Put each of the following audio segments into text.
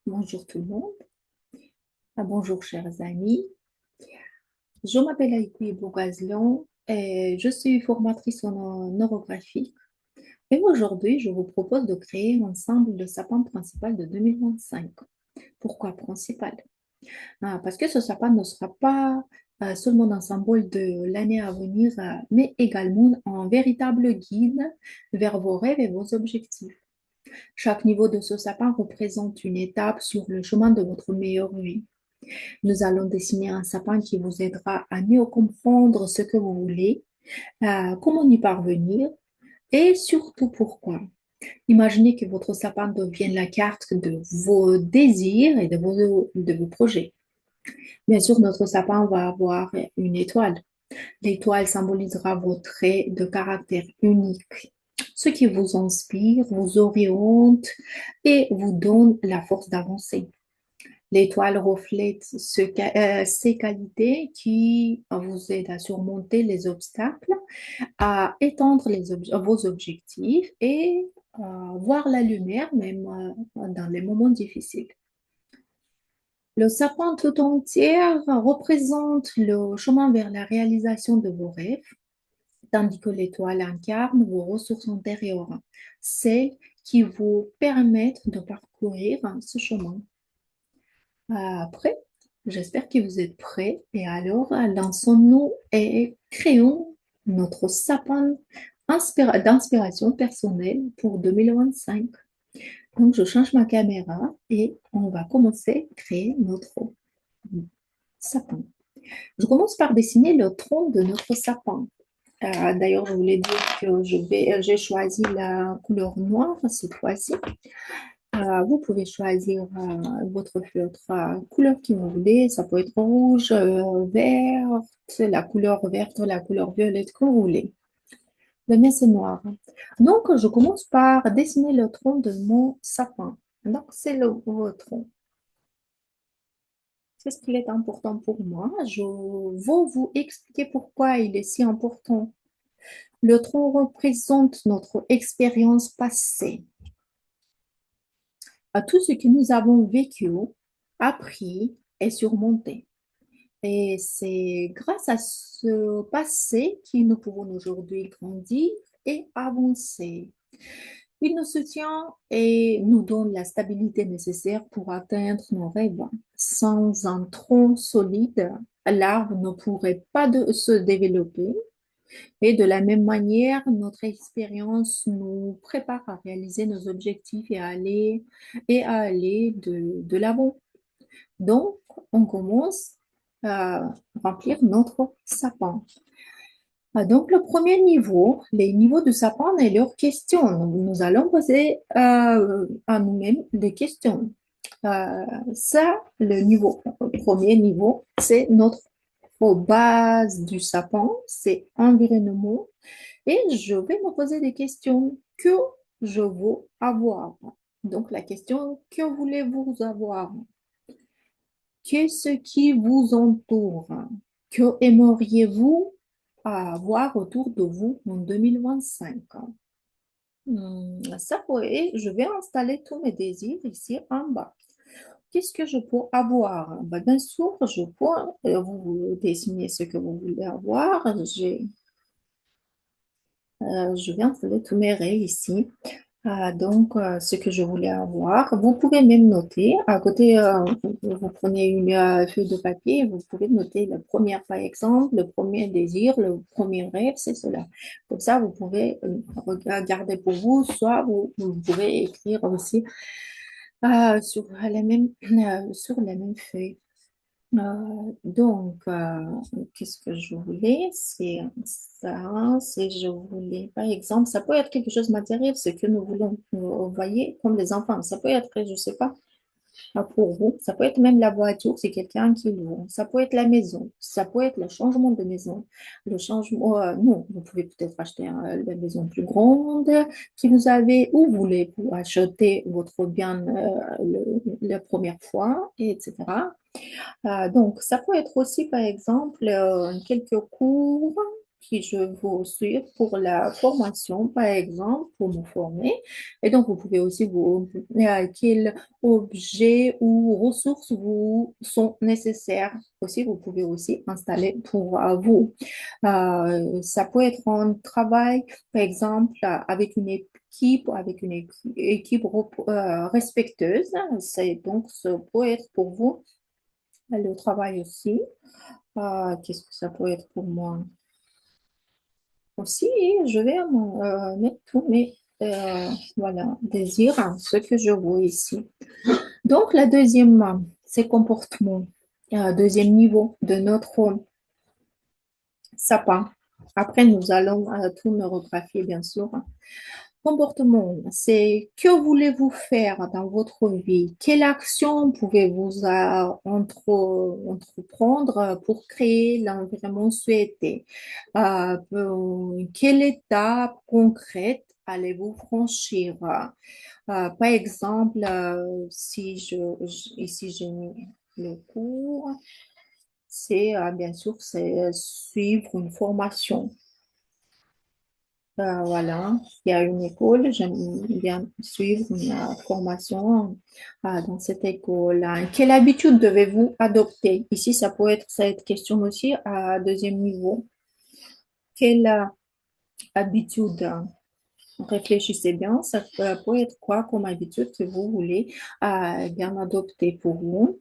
Bonjour tout le monde. Bonjour chers amis. Je m'appelle Aïkoui Bougazlian et je suis formatrice en neurographie. Et aujourd'hui, je vous propose de créer ensemble le sapin principal de 2025. Pourquoi principal? Parce que ce sapin ne sera pas seulement un symbole de l'année à venir, mais également un véritable guide vers vos rêves et vos objectifs. Chaque niveau de ce sapin représente une étape sur le chemin de votre meilleure vie. Nous allons dessiner un sapin qui vous aidera à mieux comprendre ce que vous voulez, comment y parvenir et surtout pourquoi. Imaginez que votre sapin devienne la carte de vos désirs et de vos projets. Bien sûr, notre sapin va avoir une étoile. L'étoile symbolisera vos traits de caractère unique, ce qui vous inspire, vous oriente et vous donne la force d'avancer. L'étoile reflète ces qualités qui vous aident à surmonter les obstacles, à étendre vos objectifs et voir la lumière même dans les moments difficiles. Le sapin tout entier représente le chemin vers la réalisation de vos rêves, tandis que l'étoile incarne vos ressources intérieures, celles qui vous permettent de parcourir ce chemin. Après, j'espère que vous êtes prêts. Et alors, lançons-nous et créons notre sapin d'inspiration personnelle pour 2025. Donc, je change ma caméra et on va commencer à créer notre sapin. Je commence par dessiner le tronc de notre sapin. D'ailleurs, je voulais dire que j'ai choisi la couleur noire cette fois-ci. Vous pouvez choisir votre feutre, couleur que vous voulez. Ça peut être rouge, verte, la couleur violette, comme vous voulez. Le mien, c'est noir. Donc, je commence par dessiner le tronc de mon sapin. Donc, c'est le tronc. C'est ce qui est important pour moi. Je vais vous expliquer pourquoi il est si important. Le tronc représente notre expérience passée, à tout ce que nous avons vécu, appris et surmonté. Et c'est grâce à ce passé que nous pouvons aujourd'hui grandir et avancer. Il nous soutient et nous donne la stabilité nécessaire pour atteindre nos rêves. Sans un tronc solide, l'arbre ne pourrait pas se développer. Et de la même manière, notre expérience nous prépare à réaliser nos objectifs et à aller de l'avant. Donc, on commence à remplir notre sapin. Donc, le premier niveau, les niveaux de sapin et leurs questions. Nous allons poser à nous-mêmes des questions. Ça, le premier niveau, c'est notre base du sapin, c'est environnement. Et je vais me poser des questions que je veux avoir. Donc, la question, que voulez-vous avoir? Qu'est-ce qui vous entoure? Que aimeriez-vous avoir autour de vous en 2025? Ça pourrait, je vais installer tous mes désirs ici en bas. Qu'est-ce que je peux avoir? Bien sûr, je peux vous dessiner ce que vous voulez avoir. Je vais installer tous mes rêves ici. Donc, ce que je voulais avoir. Vous pouvez même noter. À côté, vous prenez une feuille de papier, vous pouvez noter le premier, par exemple, le premier désir, le premier rêve, c'est cela. Comme ça, vous pouvez regarder pour vous, soit vous pouvez écrire aussi sur la même feuille. Qu'est-ce que je voulais? C'est ça, c'est je voulais, par exemple, ça peut être quelque chose de matériel, ce que nous voulons, vous voyez, comme les enfants. Ça peut être, je sais pas, pour vous. Ça peut être même la voiture, c'est quelqu'un qui loue. Ça peut être la maison. Ça peut être le changement de maison. Le changement, non, vous pouvez peut-être acheter la maison plus grande que vous avez ou voulez-vous acheter votre bien la première fois, etc. Donc, ça peut être aussi, par exemple, quelques cours. qui je vous suivre pour la formation, par exemple, pour me former. Et donc, vous pouvez aussi vous, quels objets ou ressources vous sont nécessaires. Aussi, vous pouvez aussi installer pour vous. Ça peut être un travail, par exemple, avec une équipe, avec une équipe respectueuse. C'est donc, ça peut être pour vous le travail aussi. Qu'est-ce que ça peut être pour moi? Aussi, je vais mettre tous mes voilà, désirs, hein, ce que je vois ici. Donc, la deuxième, c'est comportement. Deuxième niveau de notre sapin. Après, nous allons tout neurographier, bien sûr. Comportement, c'est que voulez-vous faire dans votre vie? Quelle action pouvez-vous entreprendre pour créer l'environnement souhaité? Quelle étape concrète allez-vous franchir? Par exemple, ici j'ai mis le cours, c'est bien sûr c'est suivre une formation. Voilà, il y a une école, j'aime bien suivre une formation dans cette école. Quelle habitude devez-vous adopter? Ici, ça peut être cette question aussi à deuxième niveau. Quelle habitude? Réfléchissez bien, ça peut être quoi comme habitude que vous voulez bien adopter pour vous.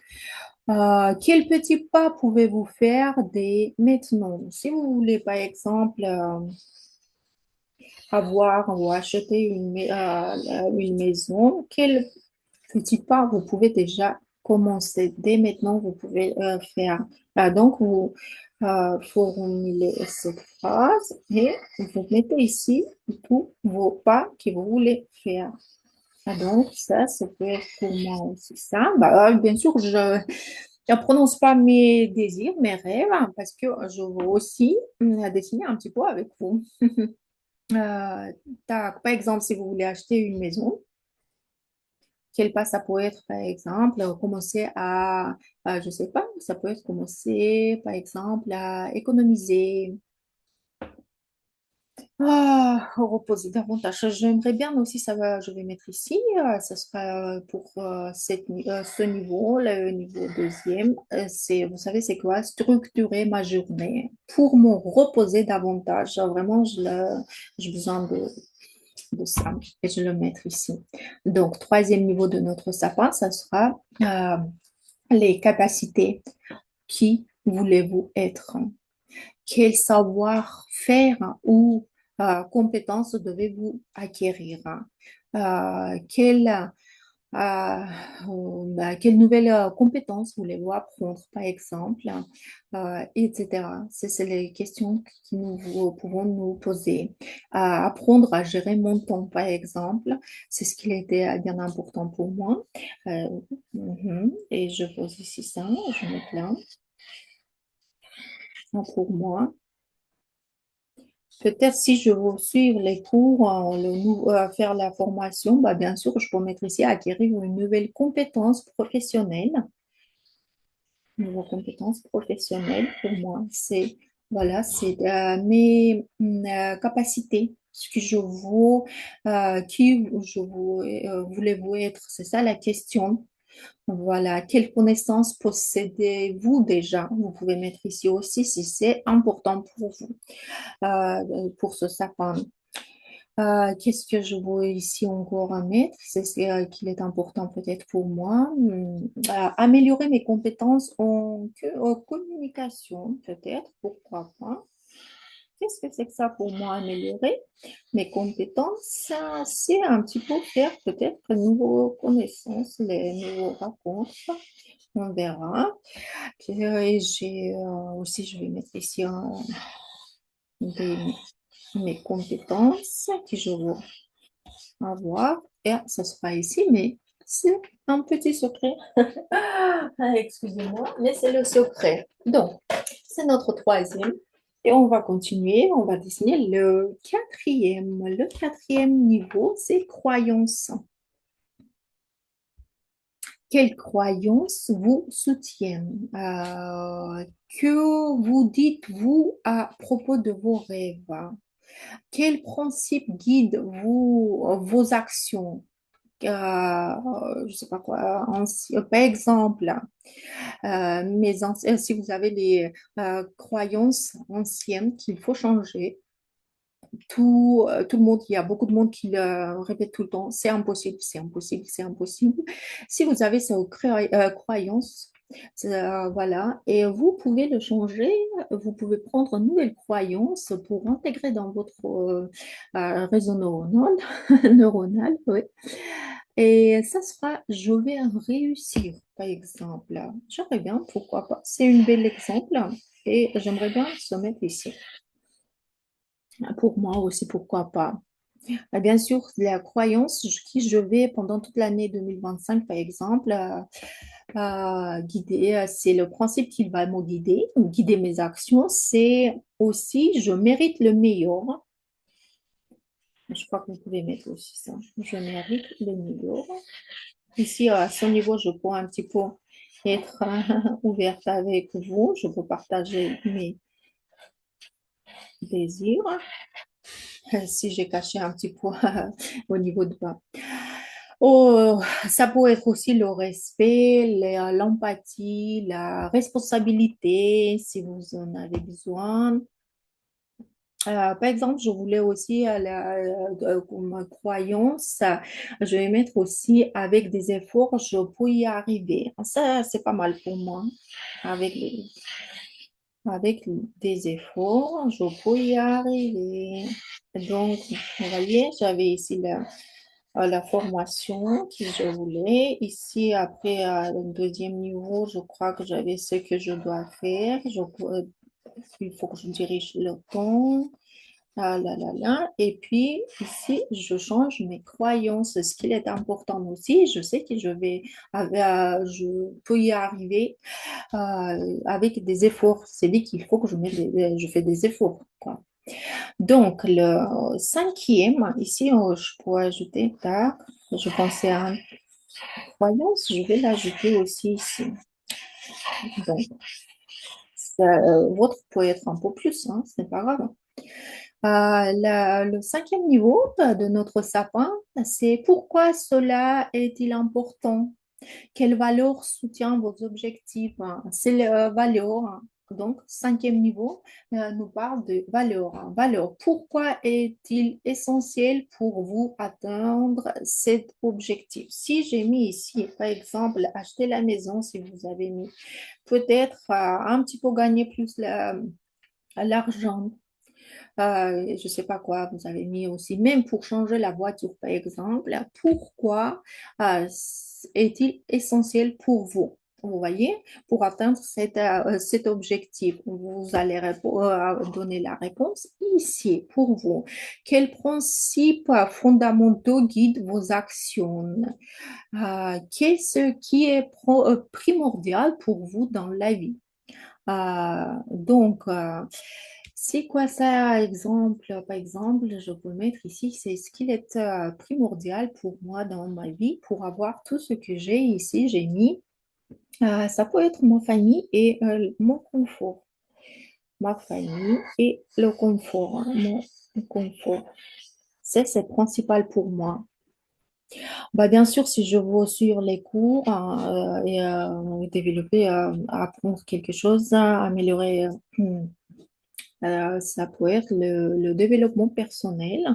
Quel petit pas pouvez-vous faire dès maintenant? Si vous voulez, par exemple, avoir ou acheter une maison, quel petit pas vous pouvez déjà commencer dès maintenant, vous pouvez faire. Donc, vous formulez cette phrase et vous mettez ici tous vos pas que vous voulez faire. Donc, ça peut être pour moi aussi ça. Bien sûr, je ne prononce pas mes désirs, mes rêves, hein, parce que je veux aussi dessiner un petit peu avec vous. Euh, par exemple, si vous voulez acheter une maison, quel pas ça peut être, par exemple, commencer je sais pas, ça peut être commencer, par exemple, à économiser, reposer davantage. J'aimerais bien aussi, je vais mettre ici, ça sera pour ce niveau, le niveau deuxième. Vous savez, c'est quoi? Structurer ma journée pour me reposer davantage. Vraiment, j'ai besoin de ça et je vais le mettre ici. Donc, troisième niveau de notre sapin, ça sera les capacités. Qui voulez-vous être? Quel savoir-faire ou compétences devez-vous acquérir? Quelle nouvelle compétence voulez-vous apprendre, par exemple, etc. C'est les questions que pouvons nous poser. Apprendre à gérer mon temps, par exemple, c'est ce qui était bien important pour moi. Euh, Et je pose ici ça, je mets là, ça pour moi. Peut-être si je veux suivre les cours, faire la formation, bien sûr, je peux mettre ici acquérir une nouvelle compétence professionnelle. Une nouvelle compétence professionnelle pour moi, c'est mes capacités, ce que je vaux, voulez-vous être, c'est ça la question. Voilà, quelles connaissances possédez-vous déjà? Vous pouvez mettre ici aussi si c'est important pour vous, pour ce sapin. Qu'est-ce que je vois ici encore à mettre? C'est qu'il est important peut-être pour moi. Améliorer mes compétences en communication, peut-être, pourquoi pas. Qu'est-ce que c'est que ça pour moi, améliorer mes compétences? C'est un petit peu faire peut-être de nouvelles connaissances, les nouveaux rencontres. On verra. Puis, aussi, je vais mettre ici des- mes compétences que je veux avoir. Et ça sera ici, mais c'est un petit secret. Excusez-moi, mais c'est le secret. Donc, c'est notre troisième. Et on va continuer, on va dessiner le quatrième. Le quatrième niveau, c'est croyance. Quelles croyances vous soutiennent? Que vous dites-vous à propos de vos rêves? Quels principes guident vos actions? Je sais pas quoi, par exemple, si vous avez des croyances anciennes qu'il faut changer, tout le monde, il y a beaucoup de monde qui le répète tout le temps, c'est impossible, c'est impossible, c'est impossible. Si vous avez ces croyances, voilà, et vous pouvez le changer, vous pouvez prendre une nouvelle croyance pour intégrer dans votre réseau neuronal, neuronal, oui. Et ça sera, je vais réussir, par exemple. J'aimerais bien, pourquoi pas. C'est un bel exemple et j'aimerais bien se mettre ici. Pour moi aussi, pourquoi pas. Bien sûr, la croyance qui je vais pendant toute l'année 2025, par exemple, guider, c'est le principe qui va me guider mes actions, c'est aussi je mérite le meilleur. Je crois que vous pouvez mettre aussi ça. Je mérite le meilleur. Ici, à ce niveau, je peux un petit peu être ouverte avec vous. Je peux partager mes désirs. Si j'ai caché un petit peu au niveau de bas. Oh, ça peut être aussi le respect, l'empathie, la responsabilité, si vous en avez besoin. Par exemple, je voulais aussi, comme croyance, je vais mettre aussi avec des efforts, je peux y arriver. Ça, c'est pas mal pour moi. Avec, avec des efforts, je peux y arriver. Donc, vous voyez, j'avais ici la formation que je voulais. Ici, après, le deuxième niveau, je crois que j'avais ce que je dois faire. Il faut que je dirige le temps. Ah là là là. Et puis ici, je change mes croyances. Ce qui est important aussi, je sais que je peux y arriver avec des efforts. C'est dit qu'il faut que je fais des efforts, quoi. Donc, le cinquième, ici, je pourrais ajouter, tac, je pensais à une croyance, je vais l'ajouter aussi ici. Donc, votre peut être un peu plus, hein, ce n'est pas grave. Le cinquième niveau de notre sapin, c'est pourquoi cela est-il important? Quelle valeur soutient vos objectifs? C'est la valeur. Donc, cinquième niveau nous parle de valeur. Valeur. Pourquoi est-il essentiel pour vous atteindre cet objectif? Si j'ai mis ici, par exemple, acheter la maison, si vous avez mis peut-être un petit peu gagner plus l'argent, je ne sais pas quoi, vous avez mis aussi, même pour changer la voiture, par exemple, pourquoi est-il essentiel pour vous? Vous voyez, pour atteindre cet objectif, vous allez donner la réponse ici pour vous. Quels principes fondamentaux guident vos actions? Qu'est-ce qui est primordial pour vous dans la vie? Donc, c'est quoi ça, exemple? Par exemple, je peux mettre ici, c'est ce qu'il est primordial pour moi dans ma vie pour avoir tout ce que j'ai ici. J'ai mis, ça peut être ma famille et mon confort. Ma famille et le confort, hein, mon confort. C'est principal pour moi. Bah, bien sûr, si je veux suivre les cours et développer, apprendre quelque chose, améliorer. Ça peut être le développement personnel.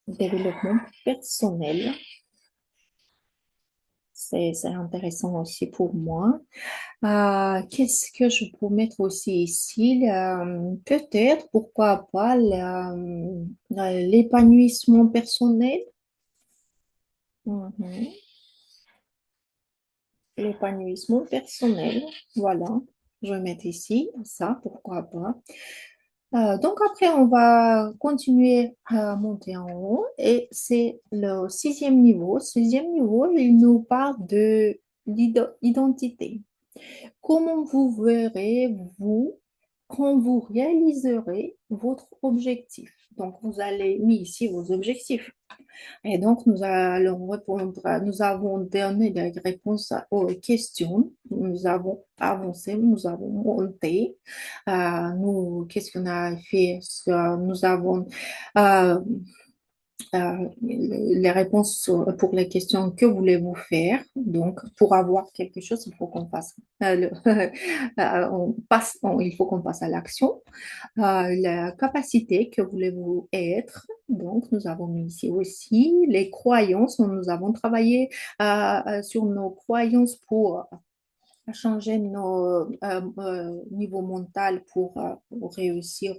Développement personnel, c'est intéressant aussi pour moi. Qu'est-ce que je peux mettre aussi ici? Peut-être, pourquoi pas, l'épanouissement personnel. Mhm. L'épanouissement personnel, voilà. Je vais mettre ici ça, pourquoi pas. Donc après, on va continuer à monter en haut et c'est le sixième niveau. Sixième niveau, il nous parle de l'identité. Comment vous verrez-vous? quand vous réaliserez votre objectif. Donc, vous allez mis ici vos objectifs. Et donc, nous allons répondre, nous avons donné des réponses aux questions, nous avons avancé, nous avons monté, qu'est-ce qu'on a fait? Nous avons euh, les réponses pour les questions que voulez-vous faire. Donc, pour avoir quelque chose, il faut qu'on fasse, il faut qu'on passe à l'action. La capacité que voulez-vous être. Donc, nous avons mis ici aussi les croyances. Nous avons travaillé sur nos croyances pour changer nos niveaux mental pour réussir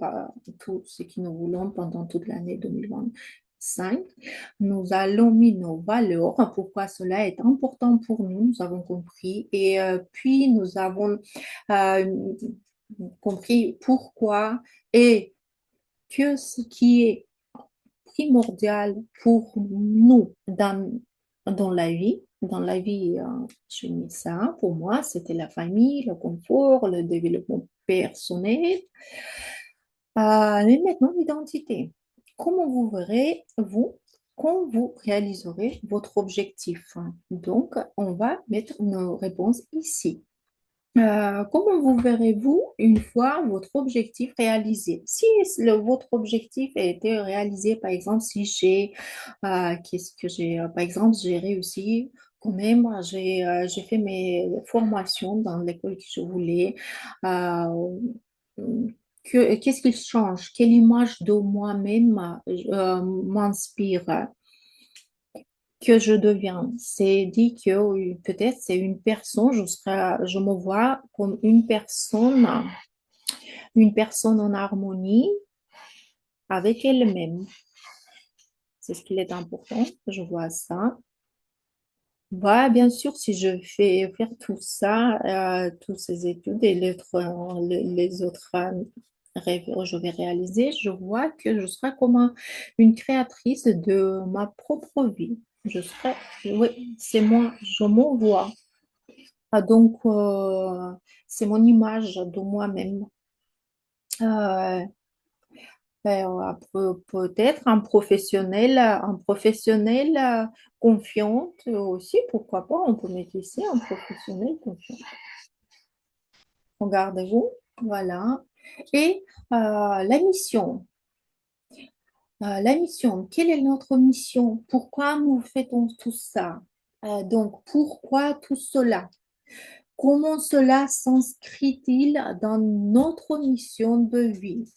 tout ce que nous voulons pendant toute l'année 2025. Nous allons mis nos valeurs, pourquoi cela est important pour nous, nous avons compris. Et puis, nous avons euh, compris pourquoi et que ce qui est primordial pour nous dans la vie. Dans la vie, je mis ça. Pour moi, c'était la famille, le confort, le développement personnel. Et maintenant, l'identité. Comment vous verrez, vous, quand vous réaliserez votre objectif? Donc, on va mettre nos réponses ici. Comment vous verrez-vous une fois votre objectif réalisé? Si votre objectif a été réalisé, par exemple, si qu'est-ce que j'ai, par exemple, j'ai réussi quand même, j'ai fait mes formations dans l'école que je voulais. Euh, qu'est-ce qui change? Quelle image de moi-même m'inspire? Que je deviens. C'est dit que peut-être c'est une personne, je me vois comme une personne en harmonie avec elle-même. C'est ce qui est important. Je vois ça. Bah, bien sûr, si je fais faire tout ça, toutes ces études et les autres rêves que je vais réaliser, je vois que je serai comme une créatrice de ma propre vie. Oui, c'est moi, je m'envoie. Donc, c'est mon image de moi-même. Euh, peut-être un professionnel confiant aussi, pourquoi pas, on peut mettre ici un professionnel confiant. Regardez-vous, voilà. Et la mission. La mission, quelle est notre mission? Pourquoi nous faisons tout ça? Donc, pourquoi tout cela? Comment cela s'inscrit-il dans notre mission de vie?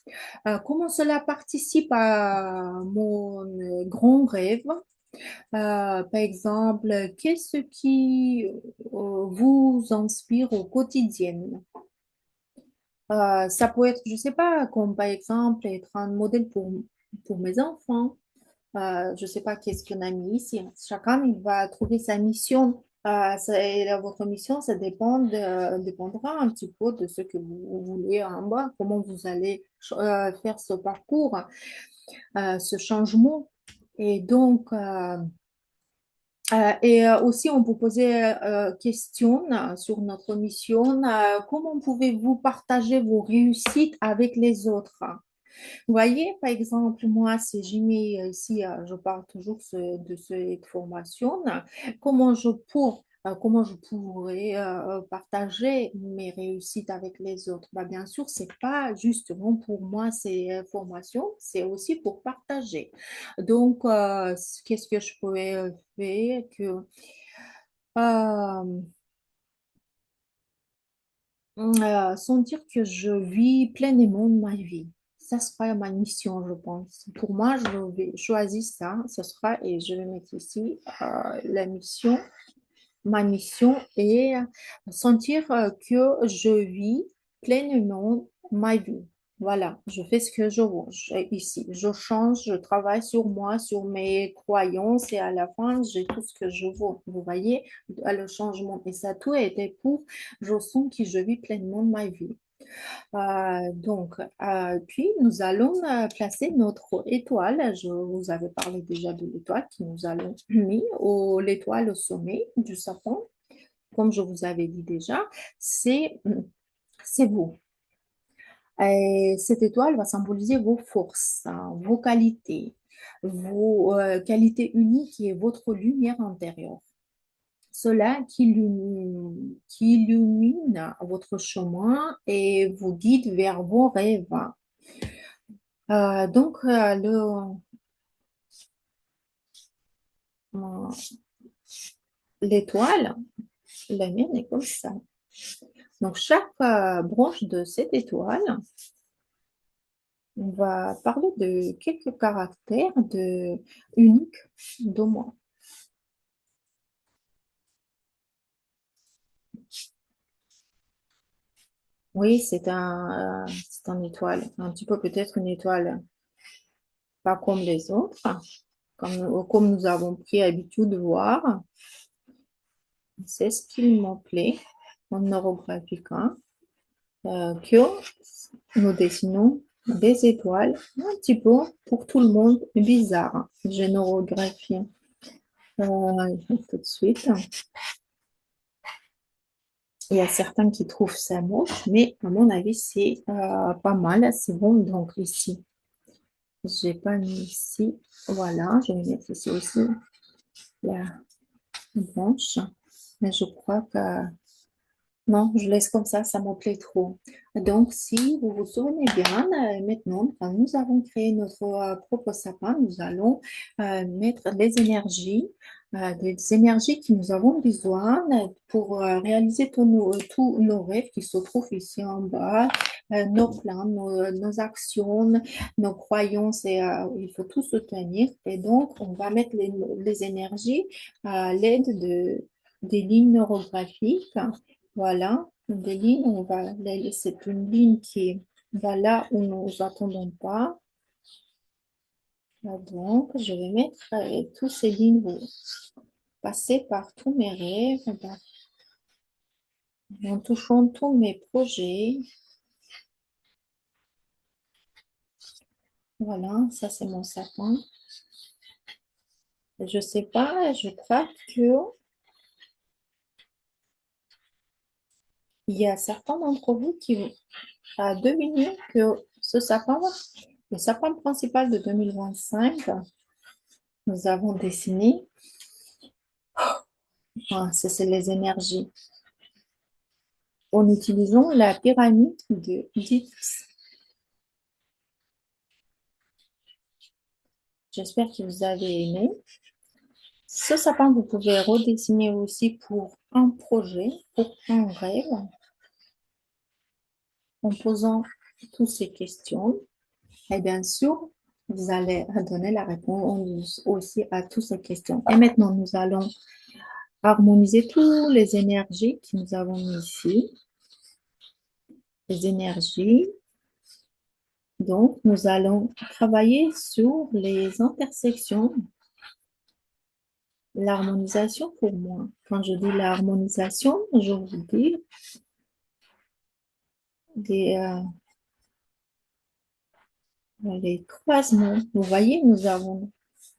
Comment cela participe à mon grand rêve? Par exemple, qu'est-ce qui vous inspire au quotidien? Ça peut être, je sais pas, comme par exemple être un modèle pour mes enfants. Je sais pas qu'est-ce qu'on a mis ici. Chacun il va trouver sa mission. Votre mission, dépendra un petit peu de ce que vous voulez en bas, comment vous allez faire ce parcours, ce changement. Et donc, aussi, on peut poser question sur notre mission. Comment pouvez-vous partager vos réussites avec les autres? Vous voyez, par exemple, moi, si j'ai mis ici, je parle toujours de cette formation, comment je pourrais partager mes réussites avec les autres? Bah, bien sûr, c'est pas justement pour moi ces formations, c'est aussi pour partager. Donc, qu'est-ce que je pourrais faire euh, sentir que je vis pleinement ma vie. Ça sera ma mission, je pense. Pour moi, je vais choisir ça. Ce sera, et je vais mettre ici la mission. Ma mission est sentir que je vis pleinement ma vie. Voilà, je fais ce que je veux ici. Je change, je travaille sur moi, sur mes croyances et à la fin, j'ai tout ce que je veux. Vous voyez, le changement. Et ça, tout a été pour, je sens que je vis pleinement ma vie. Puis nous allons placer notre étoile. Je vous avais parlé déjà de l'étoile qui nous allons mis l'étoile au sommet du sapin. Comme je vous avais dit déjà, c'est vous. Et cette étoile va symboliser vos forces, hein, vos qualités, vos qualités uniques et votre lumière intérieure. Cela qui illumine votre chemin et vous guide vers vos rêves. Euh, l'étoile, la mienne est comme ça. Donc, chaque branche de cette étoile, on va parler de quelques caractères uniques de moi. Oui, c'est un étoile, un petit peu peut-être une étoile pas comme les autres, comme nous avons pris habitude de voir. C'est ce qu'il me plaît en neurographique, hein, que nous dessinons des étoiles un petit peu pour tout le monde bizarre. Je neurographie tout de suite. Il y a certains qui trouvent ça moche, mais à mon avis, c'est pas mal. C'est bon. Donc ici, j'ai pas mis ici. Voilà, je vais mettre ici aussi la branche. Mais je crois que non, je laisse comme ça me plaît trop. Donc, si vous vous souvenez bien, maintenant, quand nous avons créé notre propre sapin, nous allons mettre des énergies que nous avons besoin pour réaliser tous nos rêves qui se trouvent ici en bas, nos plans, nos actions, nos croyances, et il faut tout se tenir. Et donc, on va mettre les énergies à l'aide des lignes neurographiques. Voilà, des lignes, c'est une ligne qui va là où nous attendons pas. Là, donc, je vais mettre toutes ces lignes, vont passer par tous mes rêves, en touchant tous mes projets. Voilà, ça c'est mon sapin. Je sais pas, je crois que il y a certains d'entre vous qui a deviné que ce sapin, le sapin principal de 2025, nous avons dessiné, c'est les énergies en utilisant la pyramide de Dix. J'espère que vous avez aimé. Ce sapin, vous pouvez redessiner aussi pour un projet, pour un rêve, en posant toutes ces questions. Et bien sûr, vous allez donner la réponse aussi à toutes ces questions. Et maintenant, nous allons harmoniser toutes les énergies que nous avons mis ici. Les énergies. Donc, nous allons travailler sur les intersections. L'harmonisation pour moi, quand je dis l'harmonisation, je veux dire des, les croisements. Vous voyez, nous avons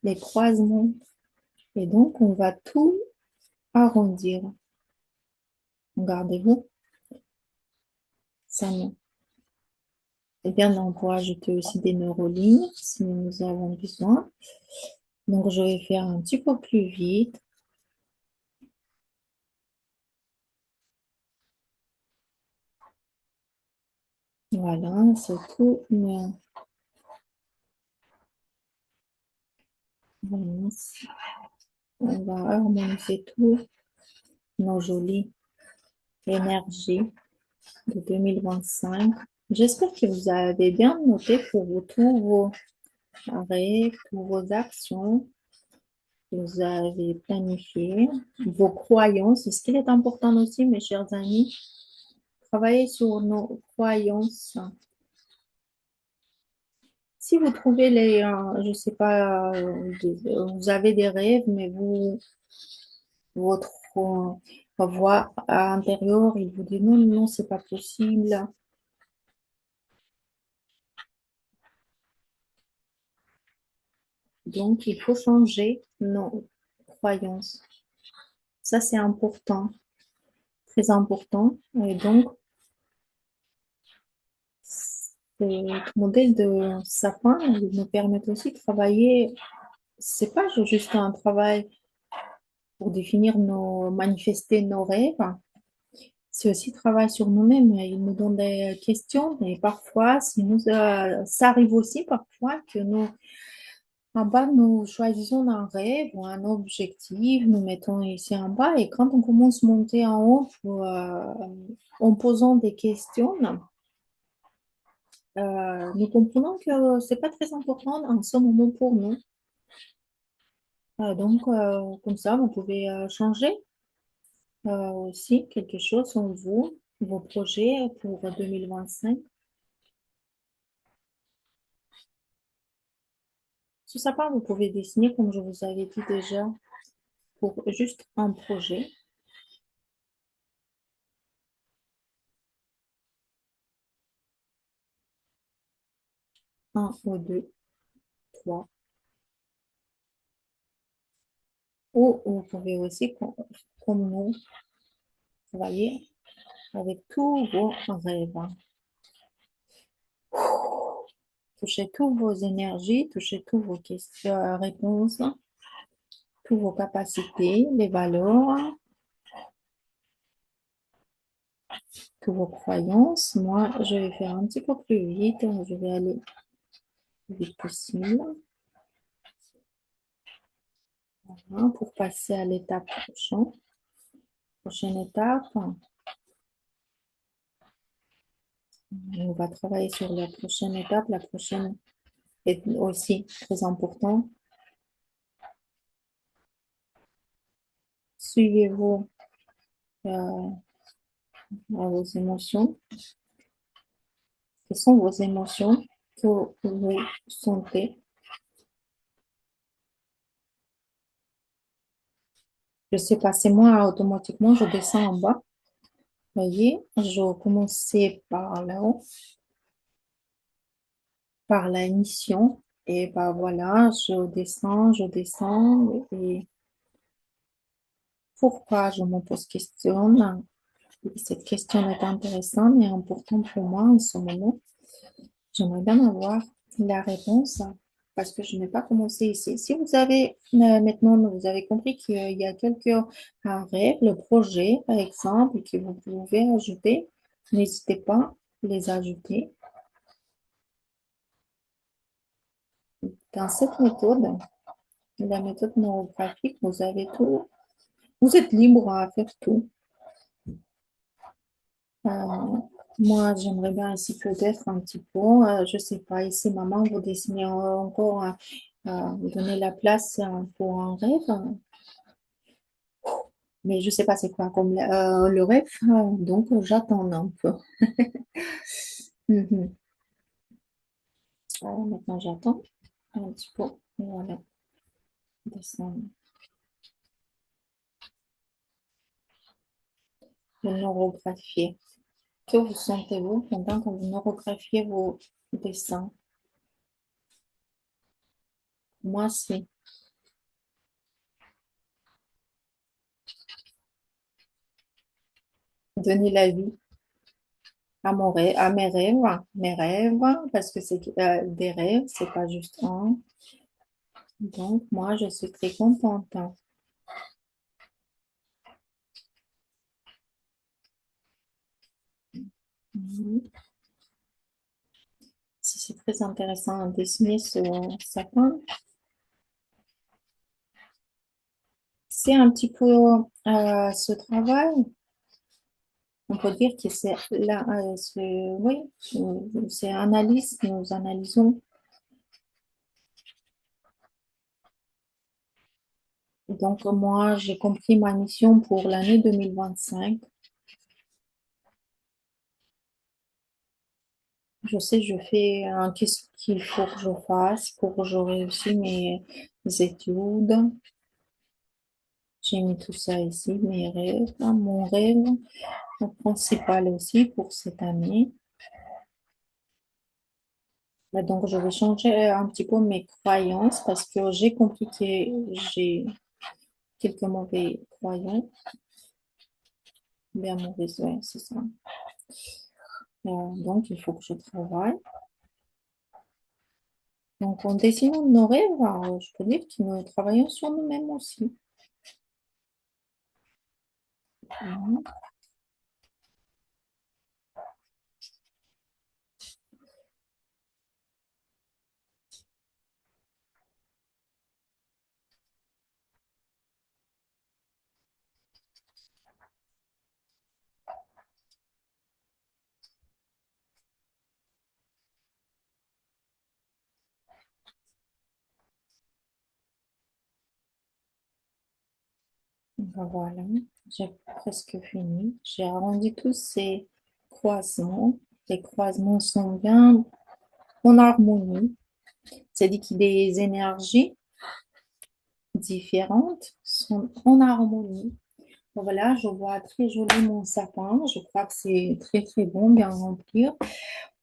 les croisements et donc on va tout arrondir. Regardez-vous, ça non. Eh bien, on pourra ajouter aussi des neurolignes si nous avons besoin. Donc, je vais faire un petit peu plus vite. Voilà, c'est tout. Voilà, on va harmoniser tout nos jolies énergies de 2025. J'espère que vous avez bien noté pour vous tous vos rêves, toutes vos actions que vous avez planifiées, vos croyances. Ce qu'il est important aussi, mes chers amis, travailler sur nos croyances. Si vous trouvez je sais pas, vous avez des rêves, mais votre voix intérieure, il vous dit non, non, c'est pas possible. Donc, il faut changer nos croyances. Ça, c'est important, très important. Et donc, Ce modèle de sapin, il nous permet aussi de travailler. C'est pas juste un travail pour définir manifester nos rêves. C'est aussi travail sur nous-mêmes. Il nous donne des questions, mais parfois, ça arrive aussi parfois que en bas, nous choisissons un rêve ou un objectif, nous mettons ici en bas, et quand on commence à monter en haut en posant des questions, nous comprenons que c'est pas très important en ce moment pour nous. Comme ça, vous pouvez changer aussi quelque chose en vous, vos projets pour 2025. Sur ça part, vous pouvez dessiner, comme je vous avais dit déjà, pour juste un projet, un ou deux, trois. Ou vous pouvez aussi, comme nous, travailler avec tous vos rêves. Touchez toutes vos énergies, touchez toutes vos questions, réponses, toutes vos capacités, les valeurs, toutes vos croyances. Moi, je vais faire un petit peu plus vite. Je vais aller le plus vite possible. Voilà, pour passer à l'étape prochaine. Prochaine étape, on va travailler sur la prochaine étape. La prochaine est aussi très importante. Suivez-vous à vos émotions. Quelles sont vos émotions que vous sentez? Je sais pas, c'est moi automatiquement, je descends en bas. Voyez, je commençais par là-haut, par la mission. Et bah voilà, je descends. Et pourquoi je me pose question? Cette question est intéressante et importante pour moi en ce moment. J'aimerais bien avoir la réponse parce que je n'ai pas commencé ici. Si vous avez maintenant, vous avez compris qu'il y a quelques rêves, le projet, par exemple, que vous pouvez ajouter, n'hésitez pas à les ajouter. Dans cette méthode, la méthode neurographique, vous avez tout, vous êtes libre à faire tout. Euh, Moi, j'aimerais bien ici peut-être un petit peu, je sais pas, ici, maman, vous dessinez encore, vous donnez la place pour un rêve, mais je sais pas c'est quoi comme le rêve, donc j'attends un peu. Mhm. Maintenant, j'attends un petit peu. Voilà, descendre. Le neurographier. Que vous sentez-vous pendant que vous neurographiez vos dessins? Moi, c'est donner la vie à mes rêves, parce que c'est des rêves, c'est pas juste un. Donc, moi, je suis très contente. Mhm. Si c'est très intéressant à dessiner ce sapin, c'est un petit peu ce travail. On peut dire que c'est là, oui, c'est analyse, nous analysons. Donc, moi, j'ai compris ma mission pour l'année 2025. Je sais, je fais qu'est-ce qu'il faut que je fasse pour que je réussisse mes études. J'ai mis tout ça ici, mes rêves, mon rêve principal aussi pour cette année. Donc, je vais changer un petit peu mes croyances parce que j'ai compris que j'ai quelques mauvais croyances. Bien mauvaises, ouais, c'est ça. Donc, il faut que je travaille. Donc, en dessinant nos rêves, je peux dire que nous travaillons sur nous-mêmes aussi. Mhm. Ben voilà, j'ai presque fini. J'ai arrondi tous ces croisements. Les croisements sont bien en harmonie. C'est-à-dire que des énergies différentes sont en harmonie. Donc voilà, je vois très joli mon sapin. Je crois que c'est très très bon, bien rempli.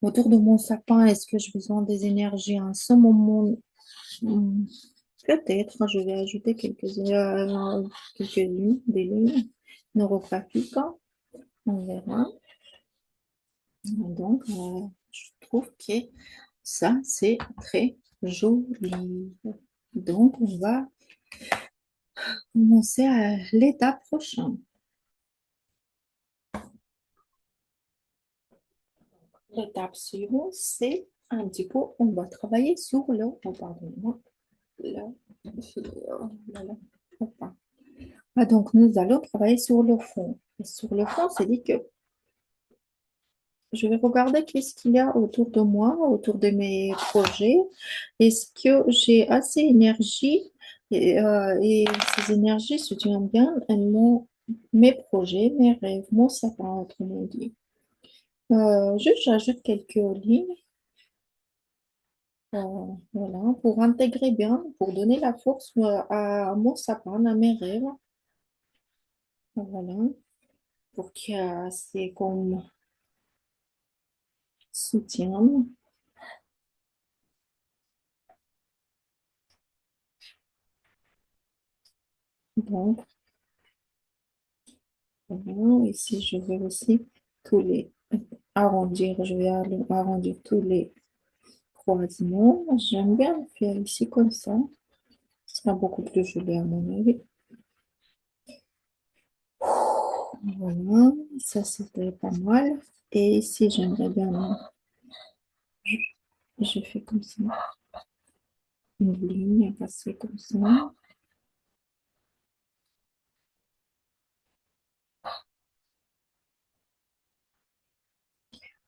Autour de mon sapin, est-ce que j'ai besoin des énergies à ce moment? Hmm, peut-être, je vais ajouter quelques-unes des lignes neurographiques. On verra. Donc, je trouve que ça, c'est très joli. Donc, on va commencer à l'étape prochaine. L'étape suivante, c'est un petit peu, on va travailler sur le, oh, pardon, là, là, là, enfin. Donc, nous allons travailler sur le fond. Et sur le fond, c'est dit que je vais regarder qu'est-ce qu'il y a autour de moi, autour de mes projets. Est-ce que j'ai assez d'énergie et ces énergies soutiennent bien mes projets, mes rêves, mon sapin, autrement dit. Juste, j'ajoute quelques lignes, voilà, pour intégrer bien, pour donner la force à mon sapin, à mes rêves. Voilà, pour que c'est comme soutien. Donc, voilà, ici, je vais aussi tous les arrondir, je vais aller arrondir tous les croisements. J'aime bien le faire ici comme ça. Ce sera beaucoup plus joli à mon avis. Voilà, ça c'était pas mal. Et ici, j'aimerais bien, je fais comme ça, une ligne passer comme ça.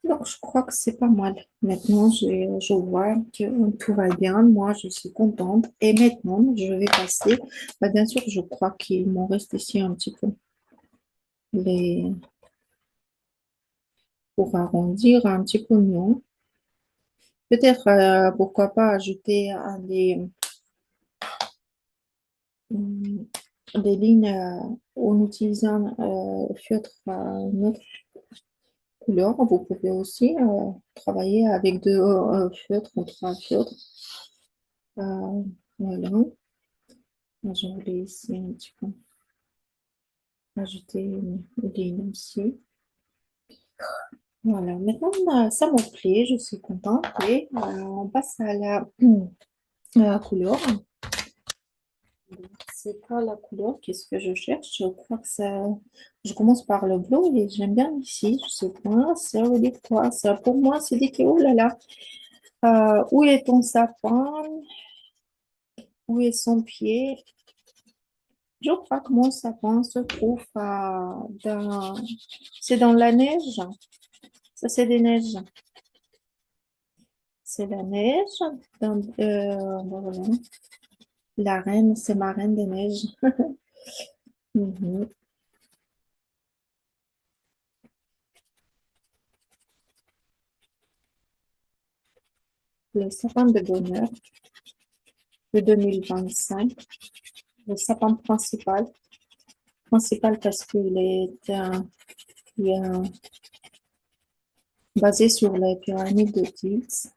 Donc, je crois que c'est pas mal. Maintenant, je vois que tout va bien. Moi, je suis contente. Et maintenant, je vais passer. Bah, bien sûr, je crois qu'il m'en reste ici un petit peu les, pour arrondir un petit peu mieux. Peut-être, pourquoi pas ajouter hum, des lignes en utilisant feutre neutre couleur. Vous pouvez aussi travailler avec deux feutres ou trois feutres. Voilà. Moi, je voulais ici un petit peu ajouter une ligne ici. Voilà. Maintenant, ça me plaît. Je suis contente. Et on passe à la couleur. C'est quoi la couleur? Qu'est-ce que je cherche? Je crois que ça. Je commence par le bleu et j'aime bien ici. Je sais pas, ça veut dire quoi? Ça, pour moi, c'est dit que, oh là là, où est ton sapin? Où est son pied? Je crois que mon sapin se trouve c'est dans la neige. Ça, c'est des neiges. C'est la neige. Voilà. La reine, c'est ma reine des neiges. Mhm. Le sapin de bonheur de 2025. Le sapin principal. Principal parce qu'il il est basé sur les pyramides de Khéops.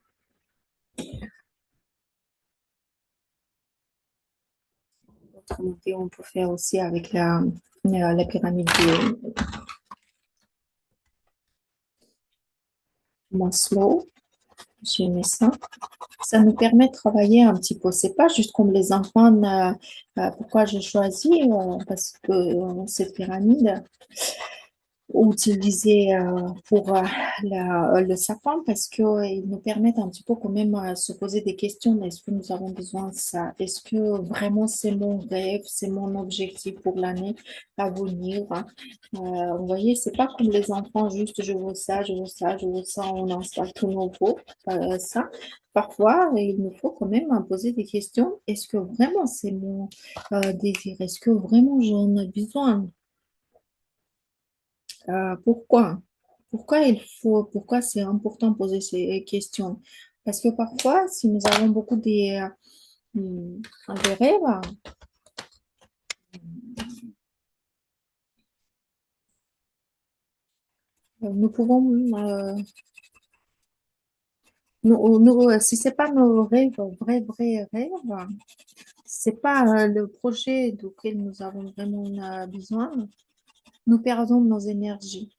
Autrement dit, on peut faire aussi avec la pyramide de Maslow. J'ai mis ça. Ça nous permet de travailler un petit peu. C'est pas juste comme les enfants. Pourquoi j'ai choisi? Parce que cette pyramide utilisée pour le sapin, parce qu'ils nous permettent un petit peu quand même se poser des questions. Est-ce que nous avons besoin de ça? Est-ce que vraiment c'est mon rêve, c'est mon objectif pour l'année à venir, hein? Vous voyez, c'est pas comme les enfants, juste je veux ça, je veux ça, je veux ça, on installe tout nouveau. Ça. Parfois, il nous faut quand même poser des questions. Est-ce que vraiment c'est mon désir? Est-ce que vraiment j'en ai besoin? Pourquoi? Pourquoi c'est important de poser ces questions? Parce que parfois, si nous avons beaucoup des rêves, nous pouvons, si c'est pas nos rêves, vrais rêves, c'est pas le projet duquel nous avons vraiment besoin, nous perdons nos énergies.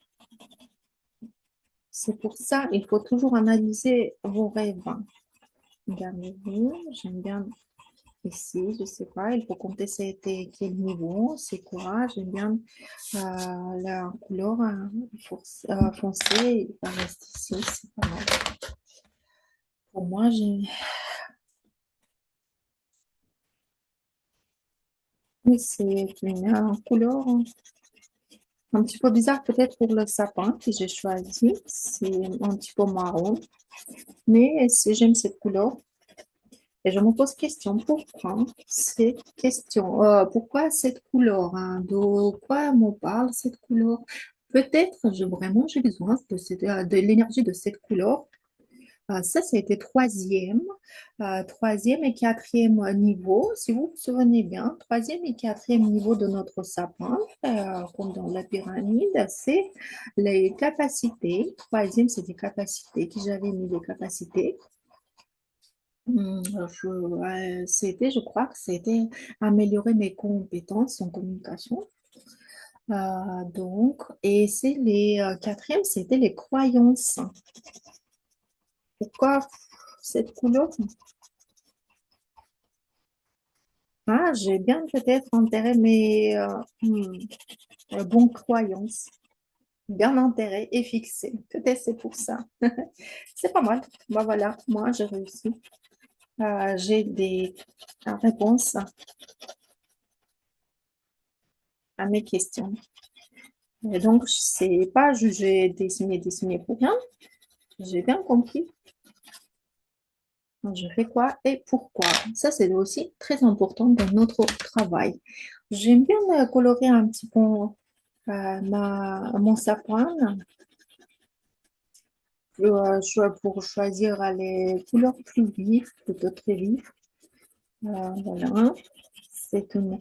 C'est pour ça, il faut toujours analyser vos rêves. Regardez-vous, j'aime bien ici, je sais pas, il faut compter c'était quel niveau, c'est quoi, j'aime bien la couleur foncée, il reste ici, c'est pas mal. Pour moi, oui, c'est une couleur un petit peu bizarre peut-être pour le sapin que j'ai choisi, c'est un petit peu marron, mais j'aime cette couleur. Et je me pose question, pourquoi cette couleur, hein? De quoi me parle cette couleur? Peut-être vraiment j'ai besoin de l'énergie de cette couleur. Ça a été troisième et quatrième niveau. Si vous vous souvenez bien, troisième et quatrième niveau de notre sapin, comme dans la pyramide, c'est les capacités. Troisième, c'est des capacités que j'avais mis des capacités. Je crois que c'était améliorer mes compétences en communication. Et c'est les quatrièmes, c'était les croyances. Pourquoi cette couleur? J'ai bien peut-être enterré mes bonnes croyances, bien enterrées et fixées. Peut-être c'est pour ça. C'est pas mal. Voilà, moi j'ai réussi. J'ai des réponses à mes questions. Et donc, c'est pas juger dessiner pour rien. J'ai bien compris. Je fais quoi et pourquoi. Ça, c'est aussi très important dans notre travail. J'aime bien colorer un petit peu mon sapin pour choisir les couleurs plus vives, plutôt très vives. Voilà. C'est une,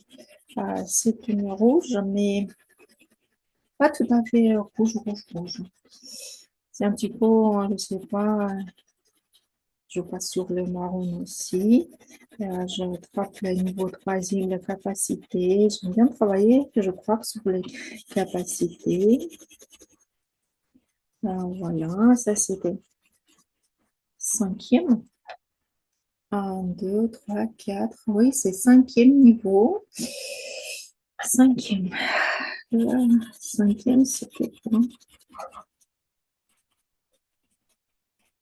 c'est une rouge, mais pas tout à fait rouge. C'est un petit peu, je ne sais pas, je passe sur le marron aussi. Je trappe le niveau troisième, la capacité. J'aime bien travailler, je crois, sur les capacités. Voilà, ça c'était cinquième. Un, deux, trois, quatre. Oui, c'est cinquième niveau. Cinquième. Cinquième, c'était quoi?